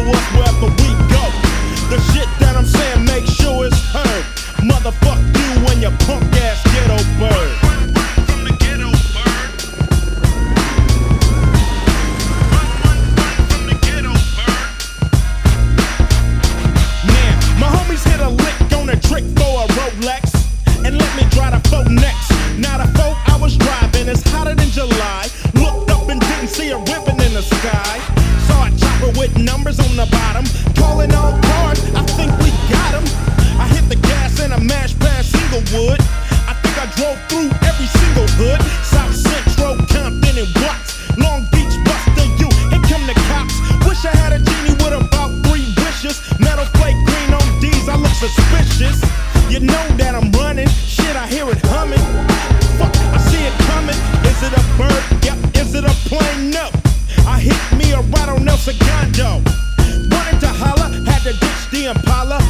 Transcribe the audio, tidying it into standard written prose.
follow us wherever we go. The shit that I'm saying, make sure it's heard. Motherfuck you and your punk ass ghetto bird. Trick for a Rolex and let me drive the foe next. Now the foe I was driving is hotter than July. Looked up and didn't see a ribbon in the sky. Saw a chopper with numbers on the bottom. Calling all cars, I think we got him. I hit the gas and I mashed past Inglewood. I think I drove through every single hood. South Central, Compton and Watts, Long Beach, Buster U. Here come the cops. Wish I had a genie with about 3 wishes. Metal flake green on D's, I look suspicious. You know that I'm running, shit I hear it humming. Fuck, I see it coming. Is it a bird? Yep. Is it a plane? No. I hit me a ride on El Segundo. Wanted to holler, had to ditch the Impala.